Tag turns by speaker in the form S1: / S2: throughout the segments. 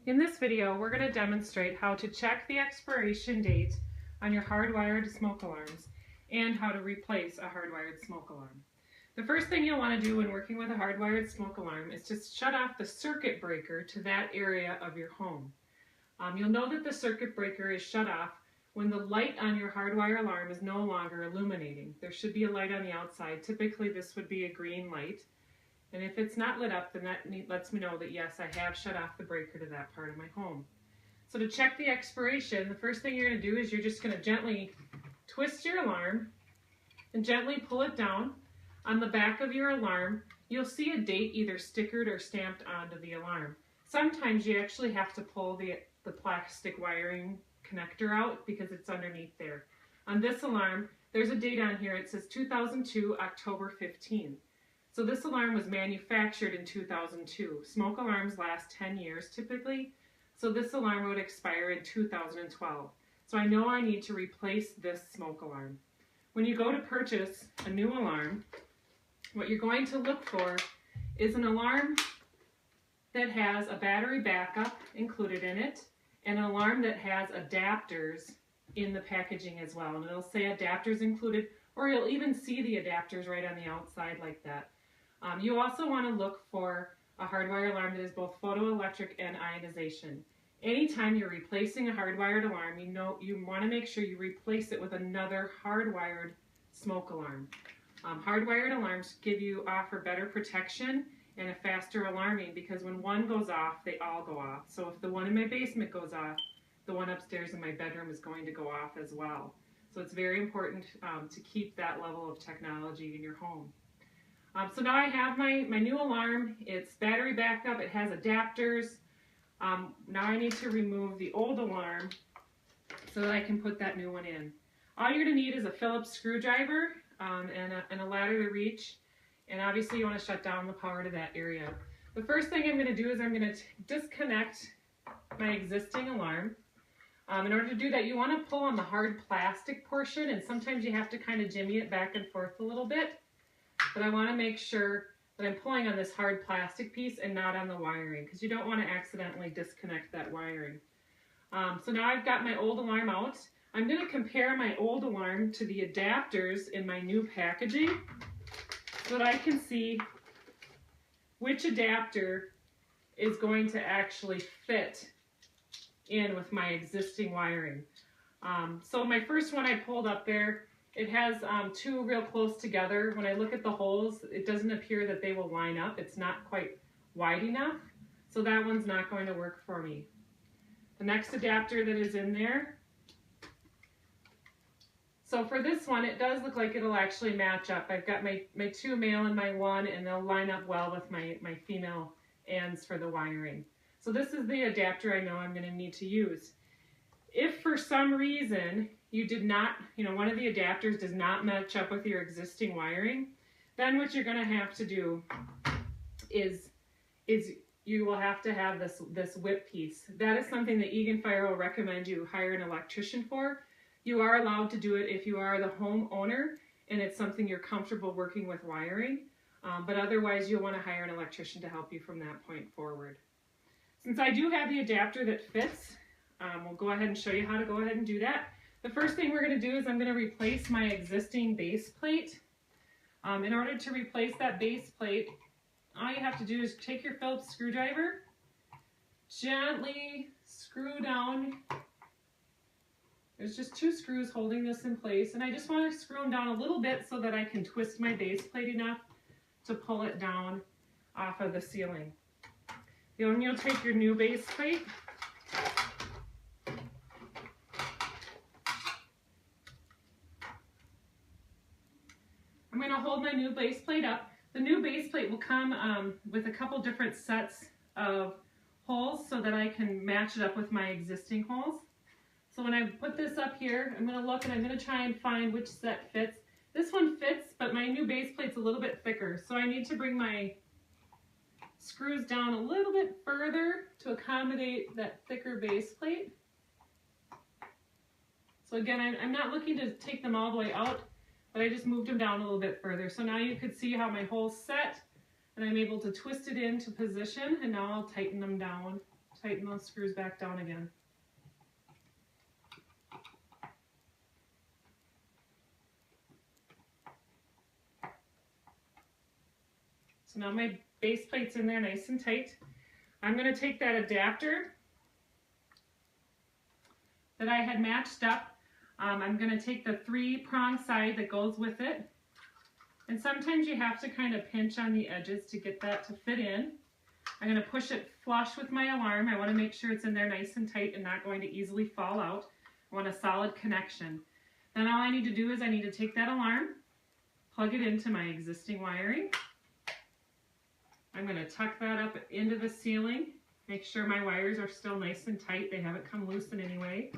S1: In this video, we're going to demonstrate how to check the expiration date on your hardwired smoke alarms and how to replace a hardwired smoke alarm. The first thing you'll want to do when working with a hardwired smoke alarm is to shut off the circuit breaker to that area of your home. You'll know that the circuit breaker is shut off when the light on your hardwire alarm is no longer illuminating. There should be a light on the outside. Typically this would be a green light. And if it's not lit up, then that lets me know that yes, I have shut off the breaker to that part of my home. So to check the expiration, the first thing you're going to do is you're just going to gently twist your alarm and gently pull it down. On the back of your alarm, you'll see a date either stickered or stamped onto the alarm. Sometimes you actually have to pull the plastic wiring connector out because it's underneath there. On this alarm, there's a date on here. It says 2002, October 15. So this alarm was manufactured in 2002. Smoke alarms last 10 years typically, so this alarm would expire in 2012. So I know I need to replace this smoke alarm. When you go to purchase a new alarm, what you're going to look for is an alarm that has a battery backup included in it and an alarm that has adapters in the packaging as well. And it'll say adapters included, or you'll even see the adapters right on the outside like that. You also want to look for a hardwired alarm that is both photoelectric and ionization. Anytime you're replacing a hardwired alarm, you want to make sure you replace it with another hardwired smoke alarm. Hardwired alarms offer better protection and a faster alarming because when one goes off, they all go off. So if the one in my basement goes off, the one upstairs in my bedroom is going to go off as well. So it's very important to keep that level of technology in your home. So now I have my new alarm. It's battery backup. It has adapters. Now I need to remove the old alarm so that I can put that new one in. All you're going to need is a Phillips screwdriver and a ladder to reach. And obviously you want to shut down the power to that area. The first thing I'm going to do is I'm going to disconnect my existing alarm. In order to do that, you want to pull on the hard plastic portion, and sometimes you have to kind of jimmy it back and forth a little bit. But I want to make sure that I'm pulling on this hard plastic piece and not on the wiring because you don't want to accidentally disconnect that wiring. So now I've got my old alarm out. I'm going to compare my old alarm to the adapters in my new packaging so that I can see which adapter is going to actually fit in with my existing wiring. So my first one I pulled up there, it has two real close together. When I look at the holes, it doesn't appear that they will line up. It's not quite wide enough, so that one's not going to work for me. The next adapter that is in there, so for this one, it does look like it'll actually match up. I've got my two male and my one, and they'll line up well with my female ends for the wiring. So this is the adapter I know I'm going to need to use. If for some reason you did not, one of the adapters does not match up with your existing wiring, then what you're going to have to do is you will have to have this whip piece. That is something that Eagan Fire will recommend you hire an electrician for. You are allowed to do it if you are the homeowner and it's something you're comfortable working with wiring, but otherwise you'll want to hire an electrician to help you from that point forward. Since I do have the adapter that fits, we'll go ahead and show you how to go ahead and do that. The first thing we're going to do is I'm going to replace my existing base plate. In order to replace that base plate, all you have to do is take your Phillips screwdriver, gently screw down. There's just two screws holding this in place, and I just want to screw them down a little bit so that I can twist my base plate enough to pull it down off of the ceiling. Then you'll take your new base plate, I'm going to hold my new base plate up. The new base plate will come with a couple different sets of holes so that I can match it up with my existing holes. So when I put this up here, I'm going to look and I'm going to try and find which set fits. This one fits, but my new base plate's a little bit thicker, so I need to bring my screws down a little bit further to accommodate that thicker base plate. So again, I'm not looking to take them all the way out, but I just moved them down a little bit further. So now you could see how my hole's set, and I'm able to twist it into position, and now I'll tighten them down tighten those screws back down again. So now my base plate's in there nice and tight. I'm going to take that adapter that I had matched up. I'm going to take the 3-prong side that goes with it. And sometimes you have to kind of pinch on the edges to get that to fit in. I'm going to push it flush with my alarm. I want to make sure it's in there nice and tight and not going to easily fall out. I want a solid connection. Then all I need to do is I need to take that alarm, plug it into my existing wiring. I'm going to tuck that up into the ceiling, make sure my wires are still nice and tight. They haven't come loose in any way.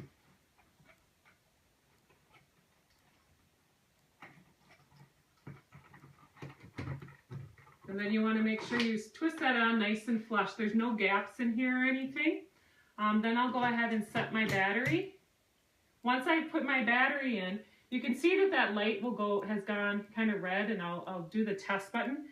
S1: And then you want to make sure you twist that on nice and flush. There's no gaps in here or anything. Then I'll go ahead and set my battery. Once I put my battery in, you can see that that light has gone kind of red, and I'll do the test button.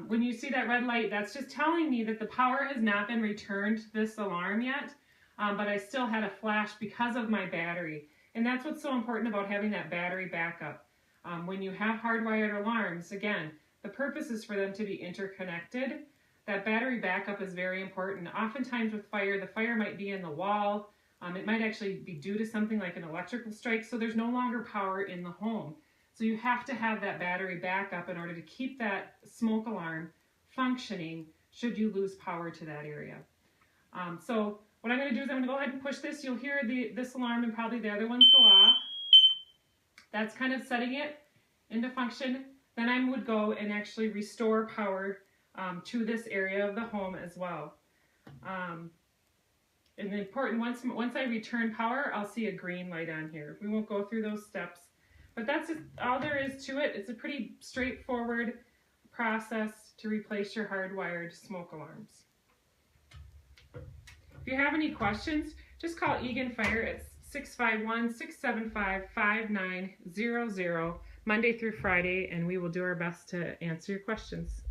S1: When you see that red light, that's just telling me that the power has not been returned to this alarm yet, but I still had a flash because of my battery. And that's what's so important about having that battery backup. When you have hardwired alarms, again, the purpose is for them to be interconnected. That battery backup is very important. Oftentimes with fire, the fire might be in the wall. It might actually be due to something like an electrical strike, so there's no longer power in the home. So you have to have that battery backup in order to keep that smoke alarm functioning should you lose power to that area. So what I'm going to do is I'm going to go ahead and push this. You'll hear this alarm and probably the other ones go off. That's kind of setting it into function. Then I would go and actually restore power to this area of the home as well. And important, once I return power, I'll see a green light on here. We won't go through those steps, but that's all there is to it. It's a pretty straightforward process to replace your hardwired smoke alarms. If you have any questions, just call Eagan Fire at 651-675-5900 Monday through Friday, and we will do our best to answer your questions.